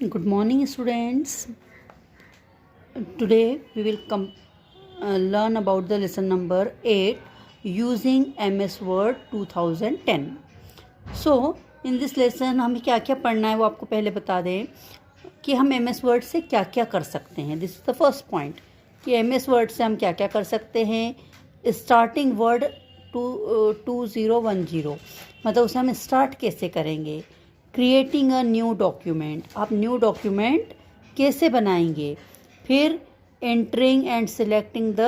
Good morning, students. Today we will learn about the lesson number 8 using MS Word 2010. So, in this lesson हमें क्या क्या पढ़ना है वो आपको पहले बता दें कि हम MS Word से क्या क्या कर सकते हैं. This is the first point कि MS Word से हम क्या क्या कर सकते हैं. स्टार्टिंग वर्ड 2010 मतलब उसे हम स्टार्ट कैसे करेंगे. क्रिएटिंग अ न्यू डॉक्यूमेंट, आप न्यू डॉक्यूमेंट कैसे बनाएंगे. फिर entering and selecting the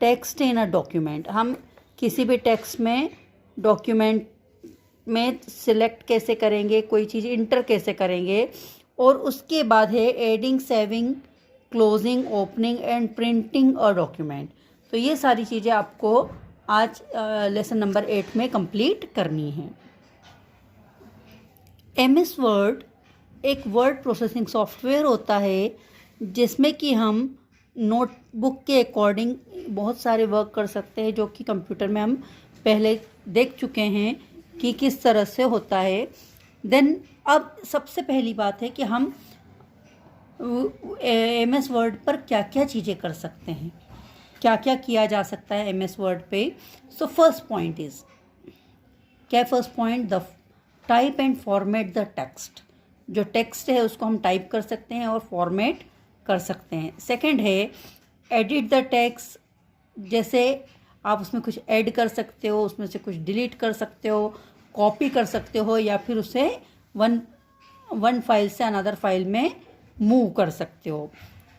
text in a document, हम किसी भी टेक्स्ट में डॉक्यूमेंट में सिलेक्ट कैसे करेंगे, कोई चीज़ इंटर कैसे करेंगे. और उसके बाद है adding, saving, closing, opening and printing a document. तो ये सारी चीज़ें आपको आज लेसन नंबर 8 में कंप्लीट करनी है. MS वर्ड एक वर्ड प्रोसेसिंग सॉफ्टवेयर होता है जिसमें कि हम नोटबुक के अकॉर्डिंग बहुत सारे वर्क कर सकते हैं, जो कि कंप्यूटर में हम पहले देख चुके हैं कि किस तरह से होता है. देन अब सबसे पहली बात है कि हम MS वर्ड पर क्या क्या चीज़ें कर सकते हैं, क्या क्या किया जा सकता है MS वर्ड पे. सो फर्स्ट पॉइंट इज़ क्या है. First point, the type and format the text. जो टेक्स्ट है उसको हम टाइप कर सकते हैं और फॉर्मेट कर सकते हैं. सेकंड है एडिट द टेक्स्ट, जैसे आप उसमें कुछ ऐड कर सकते हो, उसमें से कुछ डिलीट कर सकते हो, कॉपी कर सकते हो, या फिर उसे वन फाइल से अनदर फाइल में मूव कर सकते हो.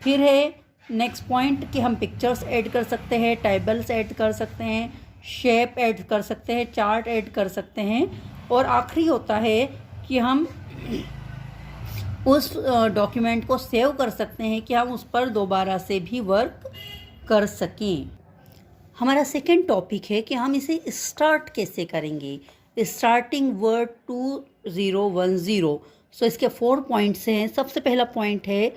फिर है नेक्स्ट पॉइंट कि हम पिक्चर्स ऐड कर सकते हैं, टेबल्स ऐड कर सकते हैं, शेप ऐड कर सकते हैं, चार्ट ऐड कर सकते हैं. और आखिरी होता है कि हम उस डॉक्यूमेंट को सेव कर सकते हैं कि हम उस पर दोबारा से भी वर्क कर सकें. हमारा सेकंड टॉपिक है कि हम इसे स्टार्ट कैसे करेंगे. Starting word 2010. सो इसके 4 पॉइंट्स हैं. सबसे पहला पॉइंट है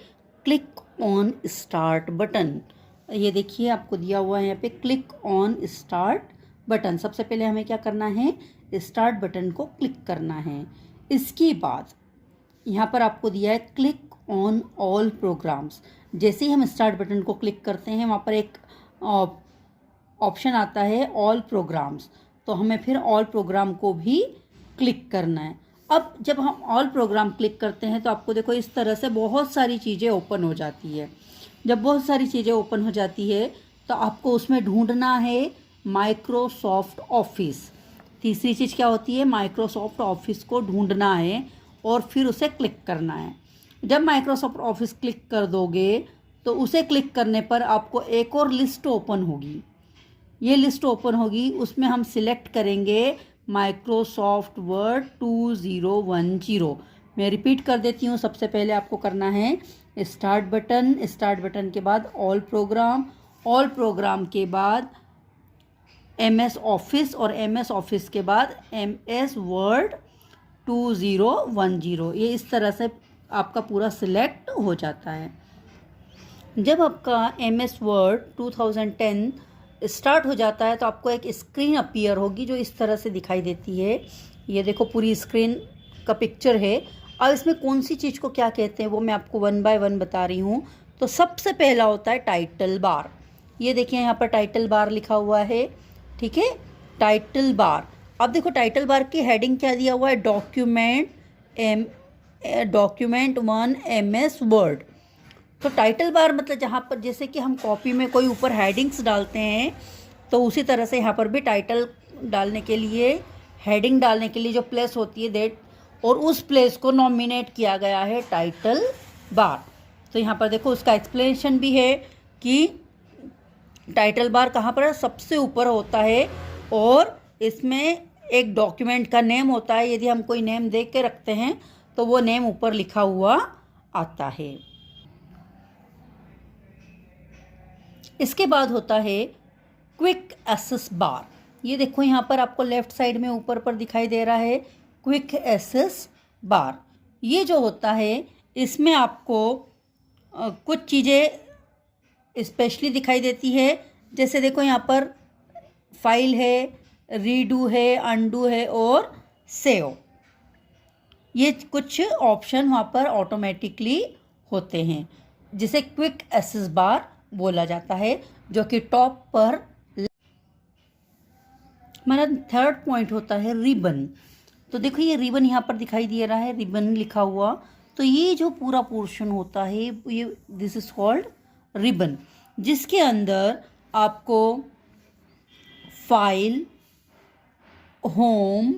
क्लिक ऑन स्टार्ट बटन. ये देखिए आपको दिया हुआ है यहाँ पे, क्लिक ऑन स्टार्ट बटन. सबसे पहले हमें क्या करना है, स्टार्ट बटन को क्लिक करना है. इसके बाद यहाँ पर आपको दिया है क्लिक ऑन ऑल प्रोग्राम्स. जैसे ही हम स्टार्ट बटन को क्लिक करते हैं वहाँ पर एक ऑप्शन आता है ऑल प्रोग्राम्स, तो हमें फिर ऑल प्रोग्राम को भी क्लिक करना है. अब जब हम ऑल प्रोग्राम क्लिक करते हैं तो आपको देखो इस तरह से बहुत सारी चीज़ें ओपन हो जाती है. जब बहुत सारी चीज़ें ओपन हो जाती है तो आपको उसमें ढूंढना है माइक्रोसॉफ्ट ऑफिस. तीसरी चीज़ क्या होती है, माइक्रोसॉफ्ट ऑफिस को ढूंढना है और फिर उसे क्लिक करना है. जब माइक्रोसॉफ्ट ऑफिस क्लिक कर दोगे तो उसे क्लिक करने पर आपको एक और लिस्ट ओपन होगी. ये लिस्ट ओपन होगी, उसमें हम सिलेक्ट करेंगे माइक्रोसॉफ्ट वर्ड 2010. मैं रिपीट कर देती हूँ. सबसे पहले आपको करना है स्टार्ट बटन, स्टार्ट बटन के बाद ऑल प्रोग्राम, ऑल प्रोग्राम के बाद MS ऑफिस और MS ऑफिस के बाद MS वर्ड 2010. ये इस तरह से आपका पूरा सिलेक्ट हो जाता है. जब आपका MS वर्ड 2010 स्टार्ट हो जाता है तो आपको एक स्क्रीन अपीयर होगी जो इस तरह से दिखाई देती है. ये देखो पूरी स्क्रीन का पिक्चर है. अब इसमें कौन सी चीज़ को क्या कहते हैं वो मैं आपको 1 बाय 1 बता रही हूँ. तो सबसे पहला होता है टाइटल बार. ये देखिए यहाँ पर टाइटल बार लिखा हुआ है, ठीक है, टाइटल बार. अब देखो टाइटल बार की हेडिंग क्या दिया हुआ है, डॉक्यूमेंट 1 MS वर्ड. तो टाइटल बार मतलब जहाँ पर जैसे कि हम कॉपी में कोई ऊपर हेडिंग्स डालते हैं तो उसी तरह से यहाँ पर भी टाइटल डालने के लिए, हेडिंग डालने के लिए जो प्लेस होती है दैट, और उस प्लेस को नॉमिनेट किया गया है टाइटल बार. तो यहाँ पर देखो उसका एक्सप्लेनेशन भी है कि टाइटल बार कहाँ पर है, सबसे ऊपर होता है और इसमें एक डॉक्यूमेंट का नेम होता है. यदि हम कोई नेम देख के रखते हैं तो वो नेम ऊपर लिखा हुआ आता है. इसके बाद होता है क्विक एक्सेस बार. ये देखो यहाँ पर आपको लेफ्ट साइड में ऊपर पर दिखाई दे रहा है क्विक एक्सेस बार. ये जो होता है इसमें आपको कुछ चीज़ें स्पेशली दिखाई देती है. जैसे देखो यहाँ पर फाइल है, रीडू है, अनडू है और सेव. ये कुछ ऑप्शन वहाँ पर ऑटोमेटिकली होते हैं जिसे क्विक एक्सेस बार बोला जाता है, जो कि टॉप पर। हमारा थर्ड पॉइंट होता है रिबन। तो देखो ये रिबन यहाँ पर दिखाई दे रहा है, रिबन लिखा हुआ। तो ये जो पूरा पोर्शन होता है ये दिस इज कॉल्ड रिबन, जिसके अंदर आपको file, home,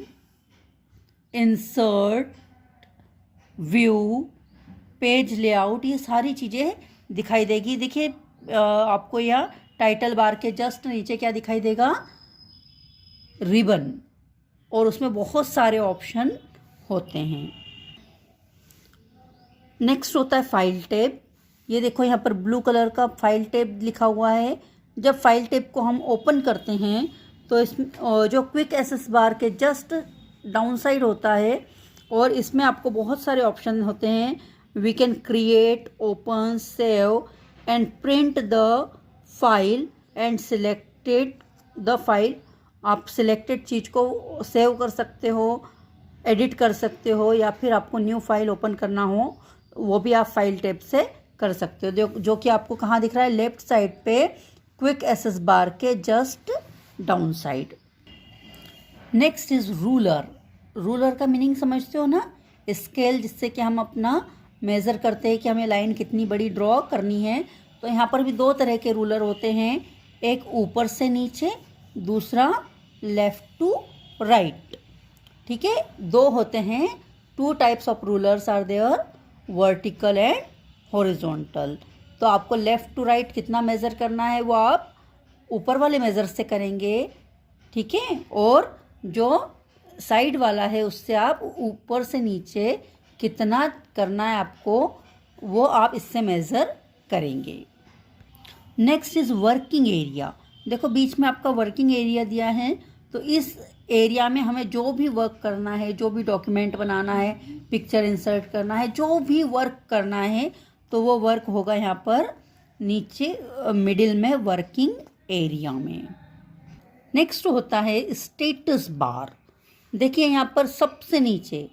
insert, view, page layout, ये सारी चीज़ें दिखाई देगी। देखिए आपको यहाँ टाइटल बार के जस्ट नीचे क्या दिखाई देगा, रिबन, और उसमें बहुत सारे ऑप्शन होते हैं। नेक्स्ट होता है फाइल टैब। ये देखो यहाँ पर ब्लू कलर का फाइल टैब लिखा हुआ है। जब फाइल टैब को हम ओपन करते हैं तो इसमें जो क्विक एक्सेस बार के जस्ट डाउन साइड होता है, और इसमें आपको बहुत सारे ऑप्शन होते हैं। We can create, open, save and print the file and selected the file. आप सिलेक्टेड चीज़ को सेव कर सकते हो, एडिट कर सकते हो, या फिर आपको न्यू फाइल ओपन करना हो वो भी आप फाइल टैब से कर सकते हो, जो कि आपको कहाँ दिख रहा है, लेफ्ट साइड पे क्विक एक्सेस बार के just down side. Next is ruler. Ruler का मीनिंग समझते हो ना, स्केल, जिससे कि हम अपना मेज़र करते हैं कि हमें लाइन कितनी बड़ी ड्रॉ करनी है। तो यहाँ पर भी दो तरह के रूलर होते हैं, एक ऊपर से नीचे, दूसरा लेफ्ट टू राइट। ठीक है, दो होते हैं। Two types of rulers are there, vertical and horizontal. तो आपको लेफ्ट टू राइट कितना मेज़र करना है वो आप ऊपर वाले मेज़र से करेंगे, ठीक है, और जो साइड वाला है उससे आप ऊपर से नीचे कितना करना है आपको वो आप इससे मेज़र करेंगे। Next is working area. देखो बीच में आपका वर्किंग एरिया दिया है, तो इस एरिया में हमें जो भी वर्क करना है, जो भी डॉक्यूमेंट बनाना है, पिक्चर इंसर्ट करना है, जो भी वर्क करना है, तो वो वर्क होगा यहाँ पर नीचे मिडिल में वर्किंग एरिया में। नेक्स्ट होता है स्टेटस बार। देखिए यहाँ पर सबसे नीचे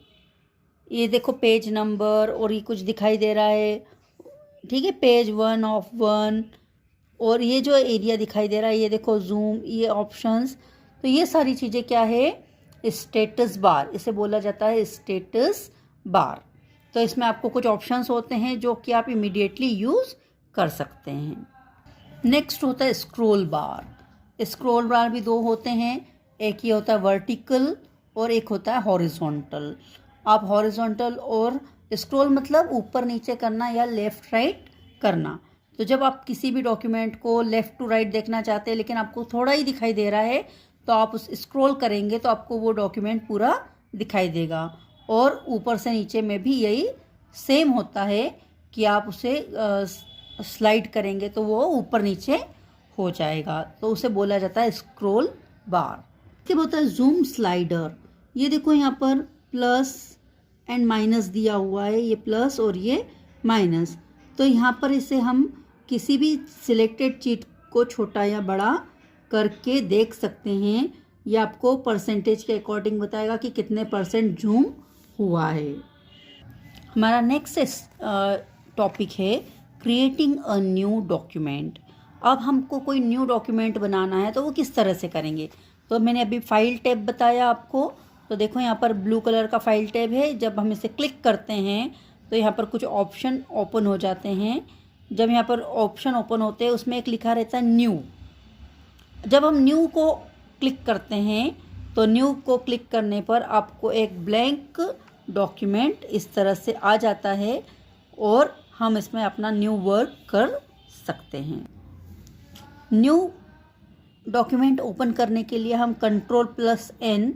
ये देखो पेज नंबर और ये कुछ दिखाई दे रहा है, ठीक है, पेज 1 ऑफ 1, और ये जो एरिया दिखाई दे रहा है ये देखो जूम, ये ऑप्शंस। तो ये सारी चीज़ें क्या है, स्टेटस बार, इसे बोला जाता है स्टेटस बार। तो इसमें आपको कुछ ऑप्शंस होते हैं जो कि आप इमीडिएटली यूज़ कर सकते हैं। नेक्स्ट होता है स्क्रॉल बार। स्क्रॉल बार भी दो होते हैं, एक ये होता है वर्टिकल और एक होता है हॉरिजॉन्टल। आप हॉरिजॉन्टल और स्क्रॉल मतलब ऊपर नीचे करना या लेफ़्ट राइट करना। तो जब आप किसी भी डॉक्यूमेंट को लेफ़्ट टू राइट देखना चाहते हैं लेकिन आपको थोड़ा ही दिखाई दे रहा है, तो आप उस स्क्रॉल करेंगे तो आपको वो डॉक्यूमेंट पूरा दिखाई देगा। और ऊपर से नीचे में भी यही सेम होता है कि आप उसे स्लाइड करेंगे तो वो ऊपर नीचे हो जाएगा, तो उसे बोला जाता है स्क्रॉल बार। इसके बाद होता है जूम स्लाइडर। ये देखो यहाँ पर प्लस एंड माइनस दिया हुआ है, ये प्लस और ये माइनस। तो यहाँ पर इसे हम किसी भी सिलेक्टेड चीज़ को छोटा या बड़ा करके देख सकते हैं। ये आपको परसेंटेज के अकॉर्डिंग बताएगा कि कितने परसेंट जूम हुआ है। हमारा नेक्स्ट टॉपिक है क्रिएटिंग अ न्यू डॉक्यूमेंट। अब हमको कोई न्यू डॉक्यूमेंट बनाना है तो वो किस तरह से करेंगे। तो मैंने अभी फाइल टैब बताया आपको, तो देखो यहाँ पर ब्लू कलर का फाइल टैब है। जब हम इसे क्लिक करते हैं तो यहाँ पर कुछ ऑप्शन ओपन हो जाते हैं। जब यहाँ पर ऑप्शन ओपन होते हैं उसमें एक लिखा रहता है न्यू। जब हम न्यू को क्लिक करते हैं तो न्यू को क्लिक करने पर आपको एक ब्लैंक डॉक्यूमेंट इस तरह से आ जाता है और हम इसमें अपना न्यू वर्क कर सकते हैं। न्यू डॉक्यूमेंट ओपन करने के लिए हम Ctrl+N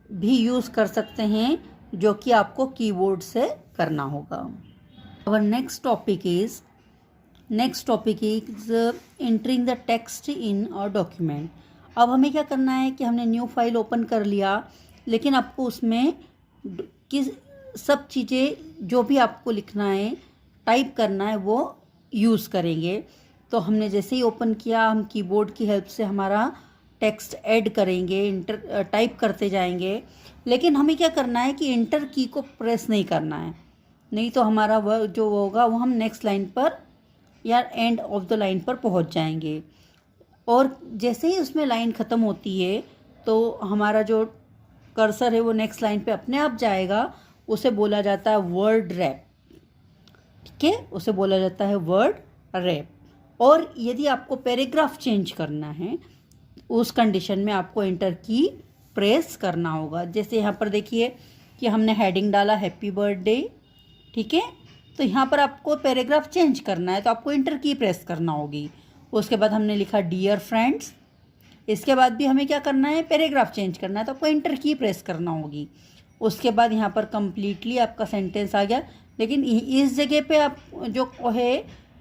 भी यूज़ कर सकते हैं, जो कि आपको कीबोर्ड से करना होगा। Our next topic is entering the text in our document। अब हमें क्या करना है कि हमने न्यू फाइल ओपन कर लिया, लेकिन आपको उसमें किस सब चीज़ें जो भी आपको लिखना है, टाइप करना है, वो यूज़ करेंगे। तो हमने जैसे ही ओपन किया, हम कीबोर्ड की हेल्प से हमारा टेक्स्ट ऐड करेंगे, इंटर टाइप करते जाएंगे, लेकिन हमें क्या करना है कि इंटर की को प्रेस नहीं करना है, नहीं तो हमारा वर्क जो होगा वो हम नेक्स्ट लाइन पर या एंड ऑफ द लाइन पर पहुंच जाएंगे। और जैसे ही उसमें लाइन ख़त्म होती है तो हमारा जो कर्सर है वो नेक्स्ट लाइन पे अपने आप जाएगा, उसे बोला जाता है वर्ड रैप। ठीक है, उसे बोला जाता है वर्ड रैप। और यदि आपको पैराग्राफ चेंज करना है उस कंडीशन में आपको एंटर की प्रेस करना होगा। जैसे यहाँ पर देखिए कि हमने हेडिंग डाला हैप्पी बर्थडे, ठीक है, तो यहाँ पर आपको पैराग्राफ चेंज करना है तो आपको एंटर की प्रेस करना होगी। उसके बाद हमने लिखा डियर फ्रेंड्स, इसके बाद भी हमें क्या करना है, पैराग्राफ चेंज करना है तो आपको एंटर की प्रेस करना होगी। उसके बाद यहाँ पर कंप्लीटली आपका सेंटेंस आ गया, लेकिन इस जगह पे आप जो है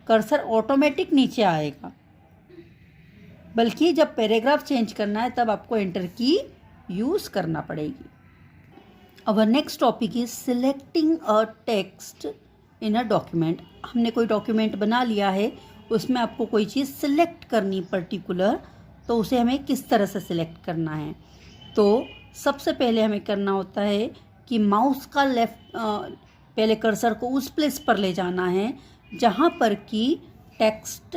कर्सर ऑटोमेटिक नीचे आएगा, बल्कि जब पैराग्राफ चेंज करना है तब आपको एंटर की यूज़ करना पड़ेगी। Our next topic is selecting a text in a document. हमने कोई डॉक्यूमेंट बना लिया है, उसमें आपको कोई चीज़ सिलेक्ट करनी पर्टिकुलर, तो उसे हमें किस तरह से सिलेक्ट करना है। तो सबसे पहले हमें करना होता है कि माउस का पहले कर्सर को उस प्लेस पर ले जाना है जहाँ पर कि टेक्स्ट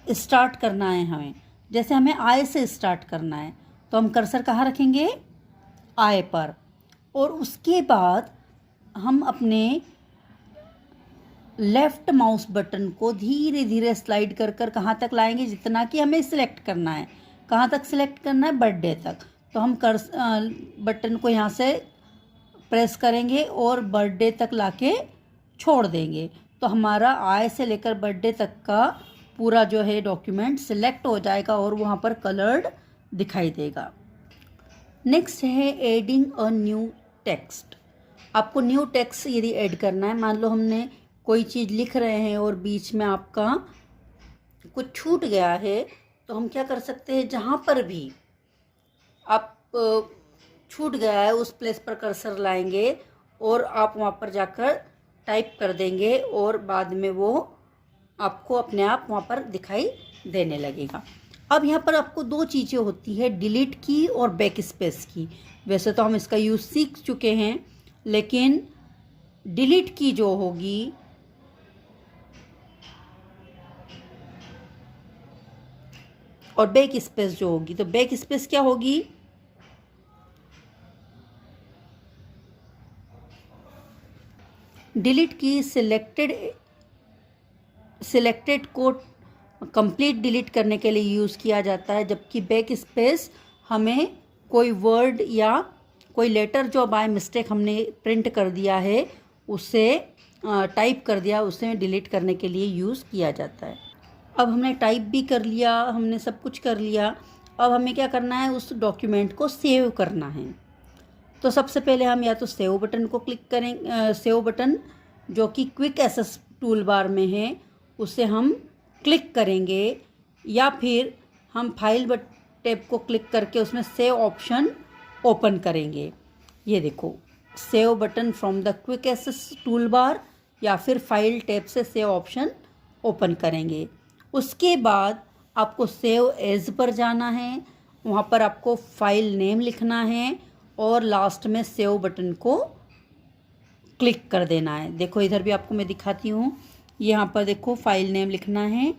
स्टार्ट करना है हमें। जैसे हमें आई से स्टार्ट करना है तो हम कर्सर कहाँ रखेंगे, आई पर, और उसके बाद हम अपने लेफ़्ट माउस बटन को धीरे धीरे स्लाइड कर कर कहाँ तक लाएंगे, जितना कि हमें सिलेक्ट करना है। कहाँ तक सिलेक्ट करना है, बर्थडे तक। तो हम बटन को यहाँ से प्रेस करेंगे और बर्थडे तक लाके छोड़ देंगे, तो हमारा आई से लेकर बर्थडे तक का पूरा जो है डॉक्यूमेंट सिलेक्ट हो जाएगा और वहाँ पर कलर्ड दिखाई देगा। नेक्स्ट है एडिंग अ न्यू टेक्स्ट। आपको न्यू टेक्स्ट यदि ऐड करना है, मान लो हमने कोई चीज़ लिख रहे हैं और बीच में आपका कुछ छूट गया है, तो हम क्या कर सकते हैं, जहाँ पर भी आप छूट गया है उस प्लेस पर कर्सर लाएंगे और आप वहाँ पर जाकर टाइप कर देंगे और बाद में वो आपको अपने आप वहाँ पर दिखाई देने लगेगा। अब यहाँ पर आपको दो चीज़ें होती है, डिलीट की और बैक स्पेस की। वैसे तो हम इसका यूज़ सीख चुके हैं, लेकिन डिलीट की जो होगी और बैक स्पेस जो होगी, तो बैक स्पेस क्या होगी, डिलीट की सिलेक्टेड को कंप्लीट डिलीट करने के लिए यूज़ किया जाता है, जबकि बैक स्पेस हमें कोई वर्ड या कोई लेटर जो बाय मिस्टेक हमने प्रिंट कर दिया है, उसे टाइप कर दिया, उसे डिलीट करने के लिए यूज़ किया जाता है। अब हमने टाइप भी कर लिया, हमने सब कुछ कर लिया, अब हमें क्या करना है, उस डॉक्यूमेंट को सेव करना है। तो सबसे पहले हम या तो सेव बटन को क्लिक करें, सेव बटन जो कि क्विक एक्सेस टूल बार में है उसे हम क्लिक करेंगे, या फिर हम फाइल टैब को क्लिक करके उसमें सेव ऑप्शन ओपन करेंगे। ये देखो, save button from the quick access tool bar, या फिर फाइल टैब से सेव ऑप्शन ओपन करेंगे। उसके बाद आपको सेव एज पर जाना है, वहाँ पर आपको फाइल नेम लिखना है और लास्ट में सेव बटन को क्लिक कर देना है। देखो इधर भी आपको मैं दिखाती हूँ, यहाँ पर देखो फाइल नेम लिखना है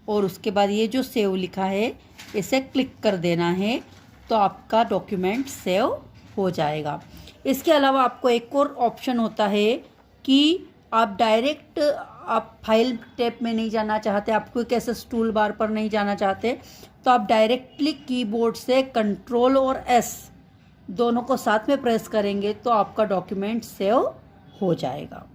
और उसके बाद ये जो सेव लिखा है इसे क्लिक कर देना है, तो आपका डॉक्यूमेंट सेव हो जाएगा। इसके अलावा आपको एक और ऑप्शन होता है कि आप डायरेक्ट आप फाइल टैब में नहीं जाना चाहते, आप क्विक एक्सेस टूल बार पर नहीं जाना चाहते, तो आप डायरेक्टली कीबोर्ड से कंट्रोल और एस दोनों को साथ में प्रेस करेंगे तो आपका डॉक्यूमेंट सेव हो जाएगा।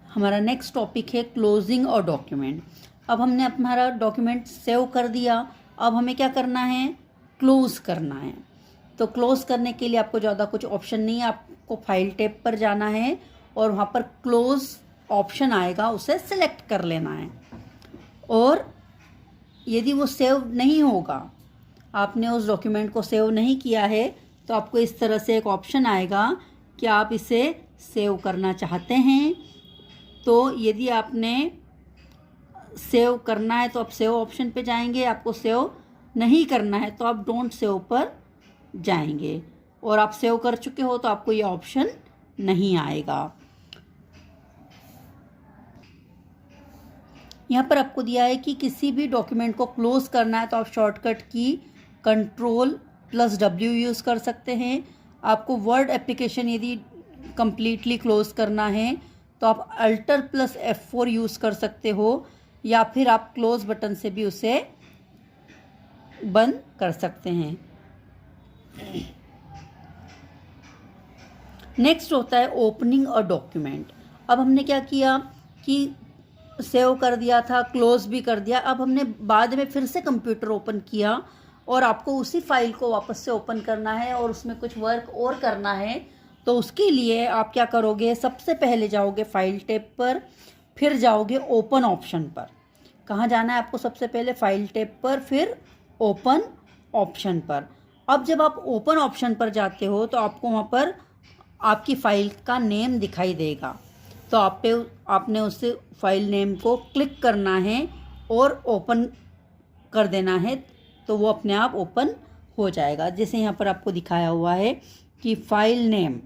हमारा नेक्स्ट टॉपिक है क्लोजिंग और डॉक्यूमेंट। अब हमने हमारा डॉक्यूमेंट सेव कर दिया, अब हमें क्या करना है, क्लोज़ करना है। तो क्लोज़ करने के लिए आपको ज़्यादा कुछ ऑप्शन नहीं है, आपको फाइल टैब पर जाना है और वहाँ पर क्लोज़ ऑप्शन आएगा, उसे सिलेक्ट कर लेना है। और यदि वो सेव नहीं होगा, आपने उस डॉक्यूमेंट को सेव नहीं किया है, तो आपको इस तरह से एक ऑप्शन आएगा कि आप इसे सेव करना चाहते हैं। तो यदि आपने सेव करना है तो आप सेव ऑप्शन पे जाएंगे, आपको सेव नहीं करना है तो आप डोंट सेव पर जाएंगे, और आप सेव कर चुके हो तो आपको ये ऑप्शन नहीं आएगा। यहाँ पर आपको दिया है कि किसी भी डॉक्यूमेंट को क्लोज करना है तो आप शॉर्टकट की Ctrl+W यूज़ कर सकते हैं। आपको वर्ड एप्लीकेशन यदि कंप्लीटली क्लोज करना है तो आप Alt+F4 यूज़ कर सकते हो, या फिर आप क्लोज बटन से भी उसे बंद कर सकते हैं। नेक्स्ट होता है ओपनिंग अ डॉक्यूमेंट। अब हमने क्या किया कि सेव कर दिया था, क्लोज भी कर दिया, अब हमने बाद में फिर से कंप्यूटर ओपन किया और आपको उसी फाइल को वापस से ओपन करना है और उसमें कुछ वर्क और करना है। तो उसके लिए आप क्या करोगे, सबसे पहले जाओगे फाइल टैब पर, फिर जाओगे ओपन ऑप्शन पर। कहाँ जाना है आपको, सबसे पहले फाइल टैब पर, फिर ओपन ऑप्शन पर। अब जब आप ओपन ऑप्शन पर जाते हो तो आपको वहाँ पर आपकी फ़ाइल का नेम दिखाई देगा, तो आपने उस फाइल नेम को क्लिक करना है और ओपन कर देना है, तो वो अपने आप ओपन हो जाएगा। जैसे यहाँ पर आपको दिखाया हुआ है कि फ़ाइल नेम,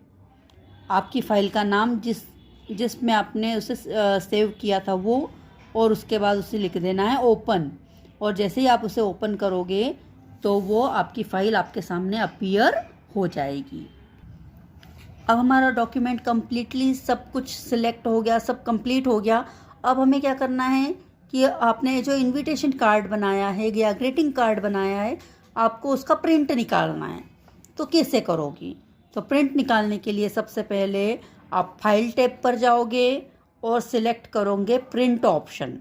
आपकी फ़ाइल का नाम जिसमें आपने उसे सेव किया था वो, और उसके बाद उसे लिख देना है ओपन, और जैसे ही आप उसे ओपन करोगे तो वो आपकी फ़ाइल आपके सामने अपीयर हो जाएगी। अब हमारा डॉक्यूमेंट कम्प्लीटली सब कुछ सिलेक्ट हो गया, सब कंप्लीट हो गया। अब हमें क्या करना है कि आपने जो इनविटेशन कार्ड बनाया है या ग्रीटिंग कार्ड बनाया है, आपको उसका प्रिंट निकालना है। तो कैसे करोगी, तो प्रिंट निकालने के लिए सबसे पहले आप फाइल टैब पर जाओगे और सिलेक्ट करोगे प्रिंट ऑप्शन।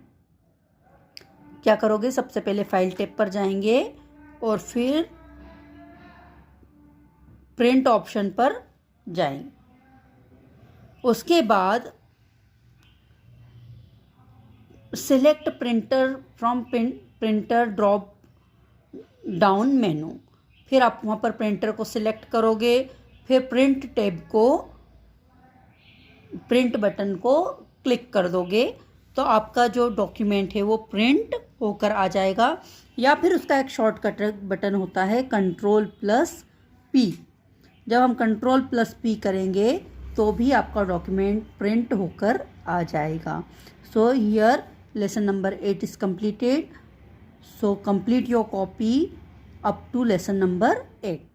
क्या करोगे, सबसे पहले फाइल टैब पर जाएंगे और फिर प्रिंट ऑप्शन पर जाएंगे। उसके बाद select printer from printer drop down menu, फिर आप वहाँ पर प्रिंटर को सिलेक्ट करोगे, फिर प्रिंट टैब को, प्रिंट बटन को क्लिक कर दोगे तो आपका जो डॉक्यूमेंट है वो प्रिंट होकर आ जाएगा। या फिर उसका एक शॉर्टकट बटन होता है Ctrl+P। जब हम Ctrl+P करेंगे तो भी आपका डॉक्यूमेंट प्रिंट होकर आ जाएगा। So here lesson number 8 is completed. So complete your copy up to lesson number 8.